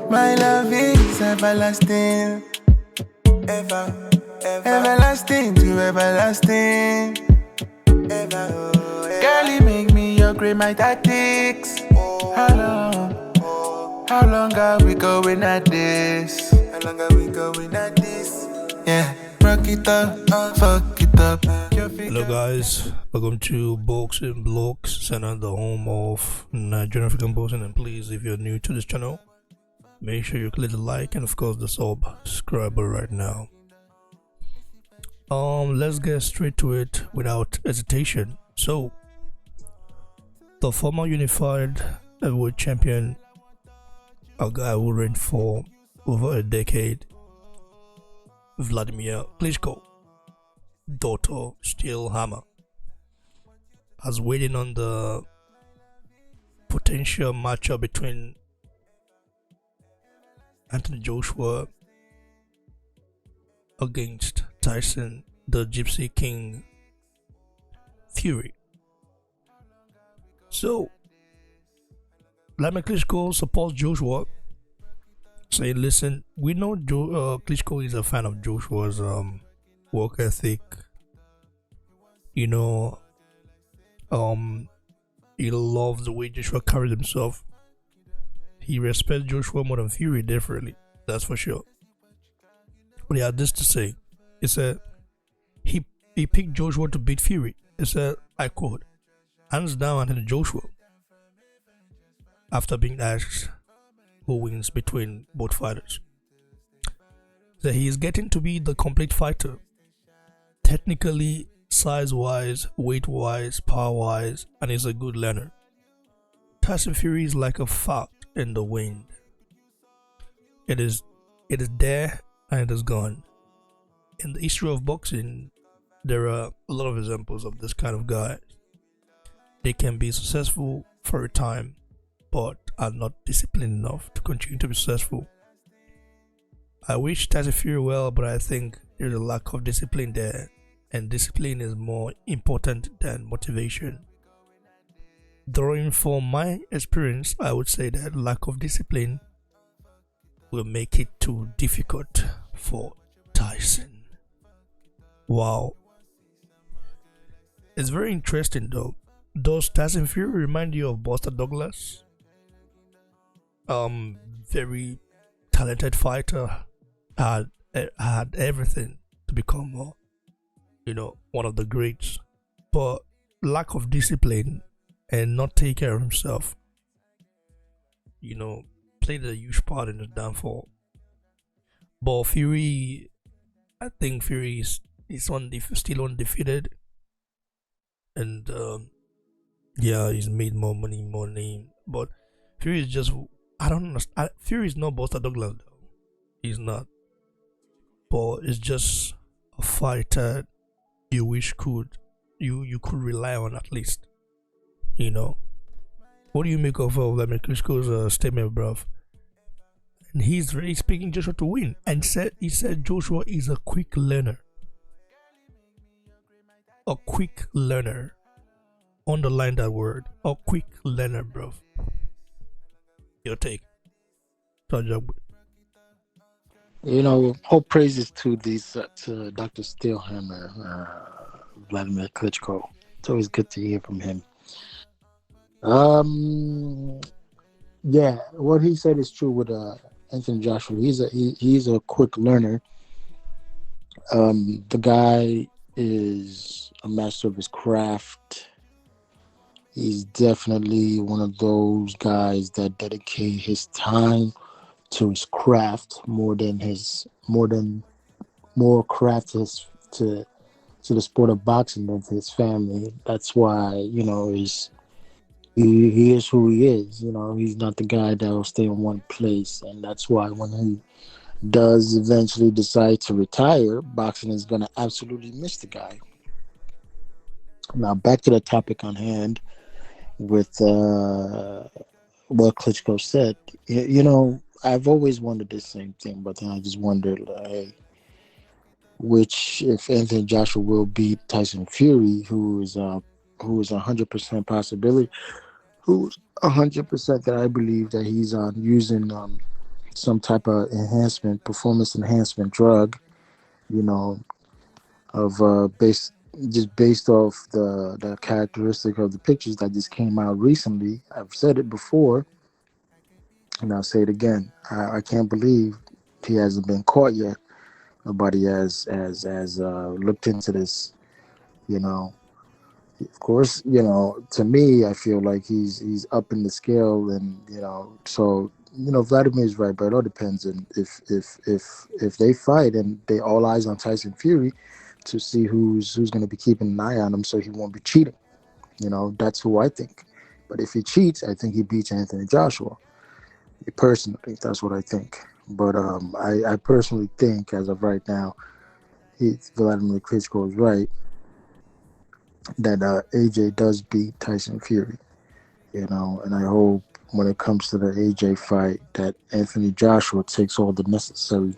My love is everlasting, ever, everlasting to everlasting, ever. Girl, you make me upgrade my tactics. How long are we going at this? How long are we going at this? Yeah, rock it up, fuck it up. Hello guys, welcome to Boxing Blocks, center the home of Nigerian African boxing. And please, if you're new to this channel, make sure you click the like and of course the subscribe right now. Let's get straight to it without hesitation. So, the former unified heavyweight champion, a guy who reigned for over a decade, Wladimir Klitschko, daughter Steel Hammer, as waiting on the potential matchup between Anthony Joshua against Tyson, the Gypsy King Fury. So, Wladimir Klitschko supports Joshua, saying, "Listen, we know Klitschko is a fan of Joshua's work ethic. You know, he loves the way Joshua carries himself. He respects Joshua more than Fury, definitely. That's for sure. But he had this to say. He said he picked Joshua to beat Fury. He said, I quote, hands down Anthony Joshua, after being asked who wins between both fighters. So he is getting to be the complete fighter, technically, size-wise, weight-wise, power-wise, and is a good learner. Tyson Fury is like a fart in the wind. It is there and it is gone. In the history of boxing, there are a lot of examples of this kind of guys. They can be successful for a time, but are not disciplined enough to continue to be successful. I wish Tyson Fury well, but I think there's a lack of discipline there, and discipline is more important than motivation. Drawing from my experience, I would say that lack of discipline will make it too difficult for Tyson. Wow. It's very interesting though. Does Tyson Fury remind you of Buster Douglas? Very talented fighter, had everything to become one of the greats, but lack of discipline and not take care of himself, played a huge part in his downfall. But Fury, I think Fury is still undefeated, and he's made more money, but Fury is just, I don't understand. Fury is not Buster Douglas though. He's not. But it's just a fighter you wish you could rely on at least. What do you make of Wladimir Klitschko's statement, bruv? And he's really speaking Joshua to win, and he said Joshua is a quick learner. A quick learner. Underline that word. A quick learner, bruv. Your take. All praises to to Dr. Steelhammer, Wladimir Klitschko. It's always good to hear from him. Yeah, what he said is true with Anthony Joshua. He's a quick learner. The guy is a master of his craft. He's definitely one of those guys that dedicate his time to his craft more craft to the sport of boxing than to his family. That's why he is who he is. He's not the guy that will stay in one place, and that's why when he does eventually decide to retire, boxing is going to absolutely miss the guy. Now back to the topic on hand with what Klitschko said. I've always wondered the same thing, but then I just wondered, if Anthony Joshua will beat Tyson Fury, who is 100% possibility, who's 100% that I believe that he's using some type of enhancement, performance enhancement drug, you know, of based off the characteristic of the pictures that just came out recently. I've said it before, and I'll say it again. I can't believe he hasn't been caught yet. Nobody has looked into this. You know, of course, to me, I feel like he's up in the scale, and so Vladimir's right, but it all depends. And if they fight and they all eyes on Tyson Fury to see who's going to be keeping an eye on him, so he won't be cheating. That's who I think. But if he cheats, I think he beats Anthony Joshua. Personally, that's what I think. But I personally think, as of right now, Vladimir Klitschko is right that AJ does beat Tyson Fury. And I hope when it comes to the AJ fight that Anthony Joshua takes all the necessary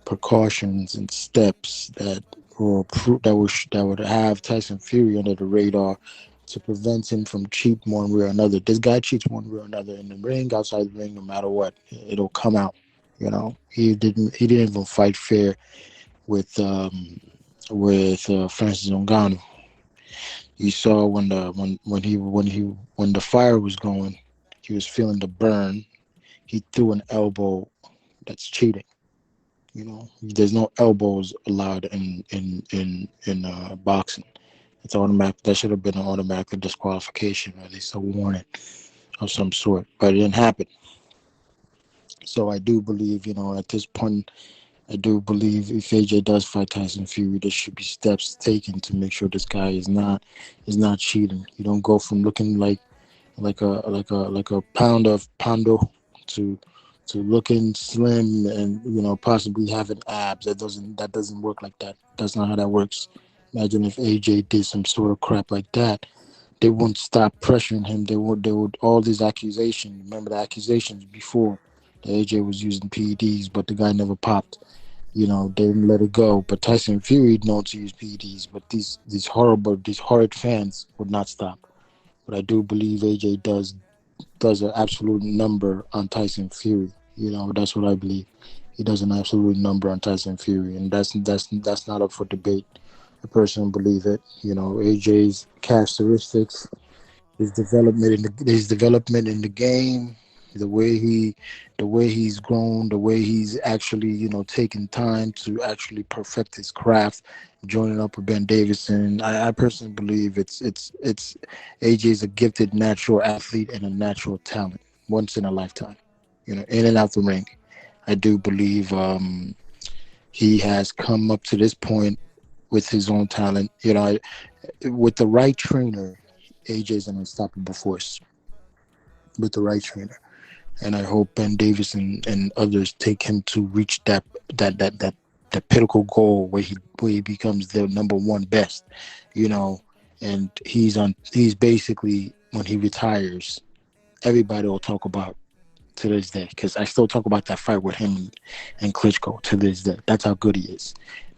precautions and steps that would have Tyson Fury under the radar to prevent him from cheating one way or another. This guy cheats one way or another in the ring, outside the ring, no matter what, it'll come out. He didn't even fight fair with Francis Ngannou. You saw when the fire was going, he was feeling the burn. He threw an elbow. That's cheating. There's no elbows allowed in boxing. It's automatic. That should have been an automatic disqualification, or at least a warning of some sort. But it didn't happen. So I do believe, at this point, I do believe if AJ does fight Tyson Fury, there should be steps taken to make sure this guy is not cheating. You don't go from looking like a pound of pondo to looking slim and possibly having abs. That doesn't work like that. That's not how that works. Imagine if AJ did some sort of crap like that. They wouldn't stop pressuring him. They would all these accusations. Remember the accusations before that AJ was using PEDs, but the guy never popped. They didn't let it go. But Tyson Fury known to use PEDs, but these horrid fans would not stop. But I do believe AJ does an absolute number on Tyson Fury. That's what I believe. He does an absolute number on Tyson Fury, and that's not up for debate. I personally believe it. AJ's characteristics, his development in the game, the way he's grown, the way he's actually taken time to actually perfect his craft, joining up with Ben Davison. I personally believe it's AJ's a gifted natural athlete and a natural talent, once in a lifetime. In and out the ring. I do believe he has come up to this point with his own talent. With the right trainer, AJ's an unstoppable force. With the right trainer, and I hope Ben Davis and others take him to reach that pinnacle goal where he becomes the number one best. And he's basically, when he retires, everybody will talk about to this day, because I still talk about that fight with him and Klitschko to this day. That's how good he is.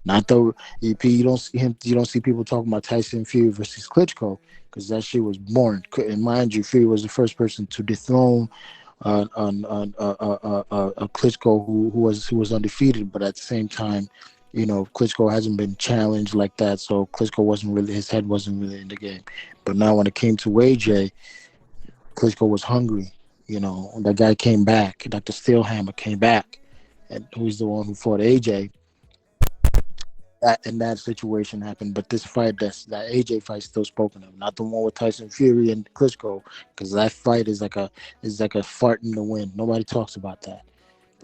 Not though EP, you don't see people talking about Tyson Fury versus Klitschko, because that shit was boring. And mind you, Fury was the first person to dethrone Klitschko, who was undefeated, but at the same time, Klitschko hasn't been challenged like that, so his head wasn't really in the game. But now when it came to AJ, Klitschko was hungry. That guy came back. Dr. Steelhammer came back, and who's the one who fought AJ. That situation happened, but this fight, that AJ fight, still spoken of, not the one with Tyson Fury and Klitschko, because that fight is like a fart in the wind. Nobody talks about that.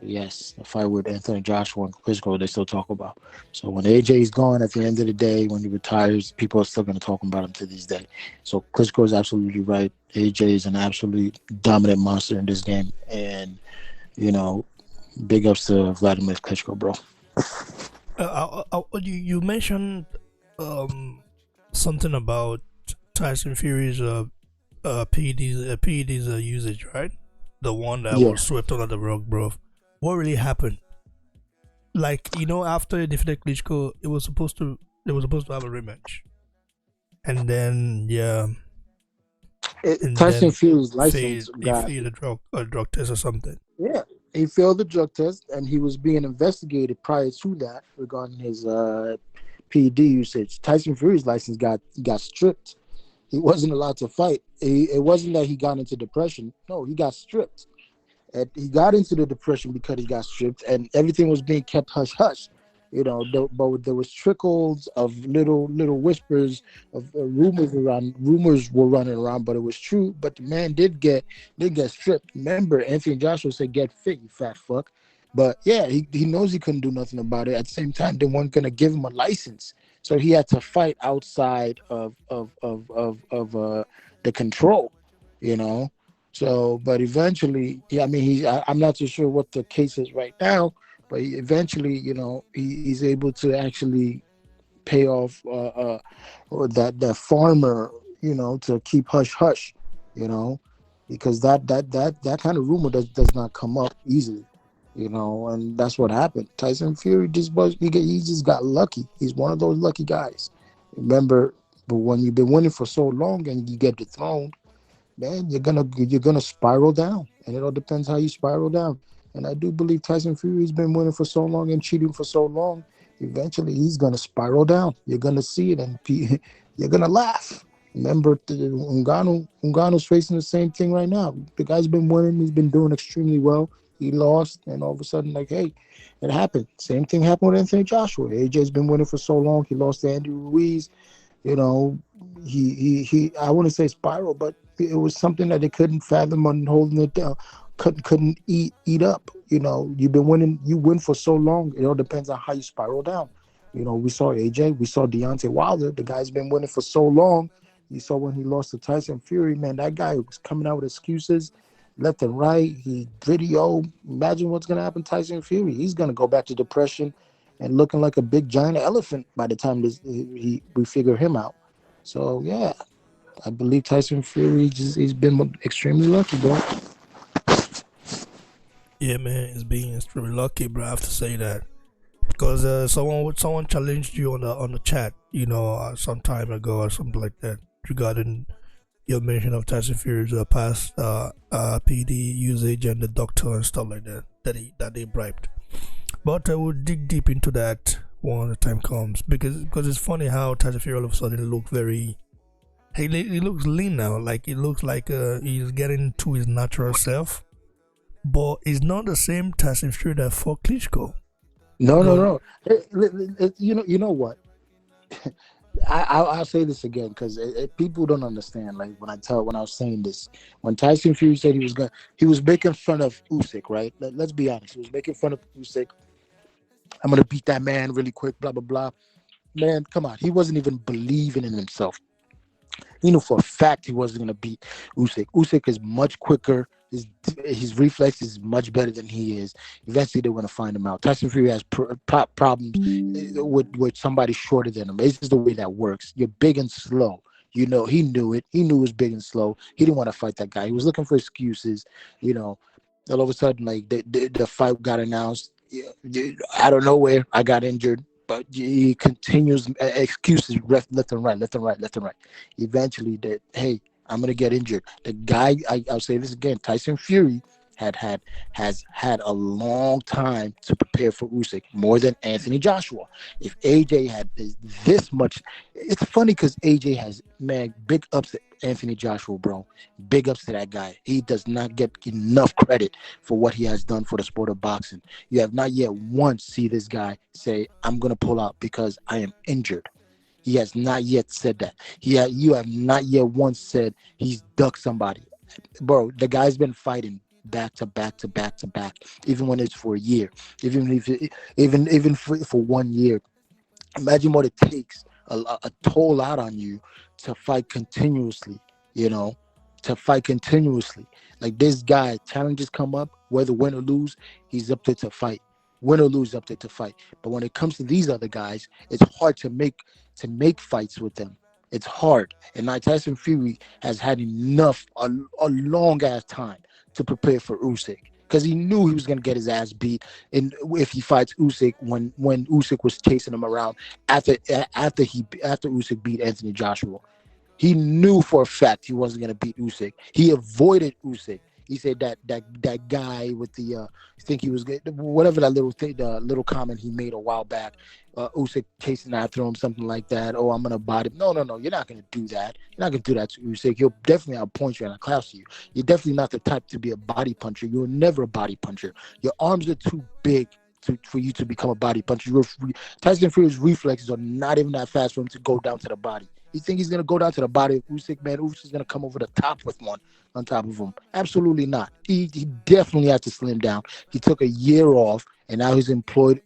But yes, the fight with Anthony Joshua and Klitschko, they still talk about. So when AJ's gone, at the end of the day, when he retires, people are still going to talk about him to this day. So Klitschko is absolutely right. AJ is an absolute dominant monster in this game, and big ups to Vladimir Klitschko, bro. You mentioned something about Tyson Fury's PEDs usage, right? The one that Yeah. was swept under the rug, bro. What really happened? Like, after he defeated Klitschko, they were supposed to have a rematch, and then Tyson Fury's failed, license he got failed a drug test or something. yeah. He failed the drug test, and he was being investigated prior to that regarding his PED usage. Tyson Fury's license got stripped. He wasn't allowed to fight. It wasn't that he got into depression. No, he got stripped. And he got into the depression because he got stripped, and everything was being kept hush hush. But there was trickles of little whispers of rumors around. Rumors were running around, but it was true. But the man did get stripped. Remember, Anthony Joshua said, "Get fit, you fat fuck." But yeah, he knows he couldn't do nothing about it. At the same time, they weren't gonna give him a license, so he had to fight outside of the control. You know, so, but eventually, yeah, I mean, I'm not too sure what the case is right now, but eventually, he's able to actually pay off or that farmer, to keep hush hush, you know, because that kind of rumor does not come up easily, and that's what happened. Tyson Fury he just got lucky. He's one of those lucky guys. Remember, but when you've been winning for so long and you get dethroned, man, you're gonna spiral down, and it all depends how you spiral down. And I do believe Tyson Fury's been winning for so long and cheating for so long. Eventually, he's gonna spiral down. You're gonna see it, and you're gonna laugh. Remember, Ngannou's facing the same thing right now. The guy's been winning. He's been doing extremely well. He lost, and all of a sudden, like, hey, it happened. Same thing happened with Anthony Joshua. AJ's been winning for so long. He lost to Andy Ruiz. You know, he I wouldn't say spiral, but it was something that they couldn't fathom on holding it down. Couldn't eat up. You've been winning. You win for so long. It all depends on how you spiral down. We saw AJ. We saw Deontay Wilder. The guy's been winning for so long. You saw when he lost to Tyson Fury, man, that guy was coming out with excuses left and right. He video. Imagine what's going to happen to Tyson Fury. He's going to go back to depression and looking like a big giant elephant by the time we figure him out. So, yeah, I believe Tyson Fury he's been extremely lucky, bro. Yeah, man, it's being extremely lucky, bro. I have to say that because someone challenged you on the chat, some time ago or something like that regarding your mention of Tyson Fury's past PD usage and the doctor and stuff like that that they bribed. But I will dig deep into that when the time comes because it's funny how Tyson Fury all of a sudden look very. He looks lean now, like it looks like he's getting to his natural self. But it's not the same Tyson Fury that fought Klitschko. No. You know what? I'll say this again because people don't understand. Like when I was saying this, when Tyson Fury said he was making fun of Usyk, right? Let's be honest. He was making fun of Usyk. I'm gonna beat that man really quick. Blah blah blah. Man, come on. He wasn't even believing in himself. He knew for a fact he wasn't gonna beat Usyk. Usyk is much quicker. His reflex is much better than he is. Eventually, they're going to find him out. Tyson Fury has problems with somebody shorter than him. It's just the way that works. You're big and slow. He knew it. He knew it was big and slow. He didn't want to fight that guy. He was looking for excuses. All of a sudden, like the fight got announced. Out of nowhere, I got injured. But he continues excuses left and right. Eventually, hey, I'm gonna get injured. The guy, I'll say this again, Tyson Fury has had a long time to prepare for Usyk, more than Anthony Joshua. If AJ had this much, it's funny because AJ has, man, big ups to Anthony Joshua, bro. Big ups to that guy. He does not get enough credit for what he has done for the sport of boxing. You have not yet once see this guy say, I'm gonna pull out because I am injured. He has not yet said that. You have not yet once said he's ducked somebody. Bro, the guy's been fighting back to back to back to back, even when it's for a year, even for 1 year. Imagine what it takes a toll out on you to fight continuously. To fight continuously. Like this guy, challenges come up, whether win or lose, he's up there to fight. Win or lose, up there to fight. But when it comes to these other guys, it's hard to make fights with them. It's hard. And now Tyson Fury has had a long ass time to prepare for Usyk because he knew he was going to get his ass beat if he fights Usyk when Usyk was chasing him around after Usyk beat Anthony Joshua. He knew for a fact he wasn't going to beat Usyk. He avoided Usyk. He said that guy with the think he was good, whatever that little thing, the little comment he made a while back. Usyk chasing after him, something like that. Oh, I'm gonna body. No, you're not gonna do that. You're not gonna do that to Usyk. He'll definitely outpoint you and outclass you. You're definitely not the type to be a body puncher. You're never a body puncher. Your arms are too big for you to become a body puncher. Tyson Fury's reflexes are not even that fast for him to go down to the body. You think he's going to go down to the body of Usyk, man? Usyk's going to come over the top with one on top of him. Absolutely not. He definitely has to slim down. He took a year off, and now he's employed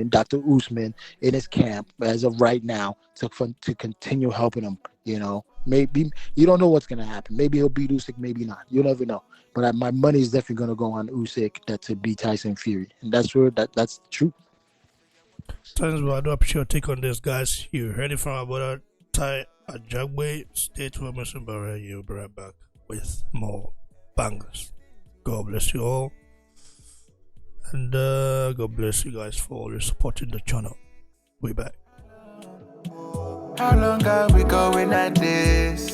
Dr. Usman, in his camp as of right now to continue helping him. Maybe you don't know what's going to happen. Maybe he'll beat Usyk, maybe not. You never know. But my money is definitely going to go on Usyk to beat Tyson Fury, and that's the truth. Thanks, I do appreciate your take on this, guys. You heard it from our brother Ty Ajagwe. Stay tuned, Mr. Barre. You'll be right back with more bangers. God bless you all, and God bless you guys for always supporting the channel. We're back. How long are we going at this?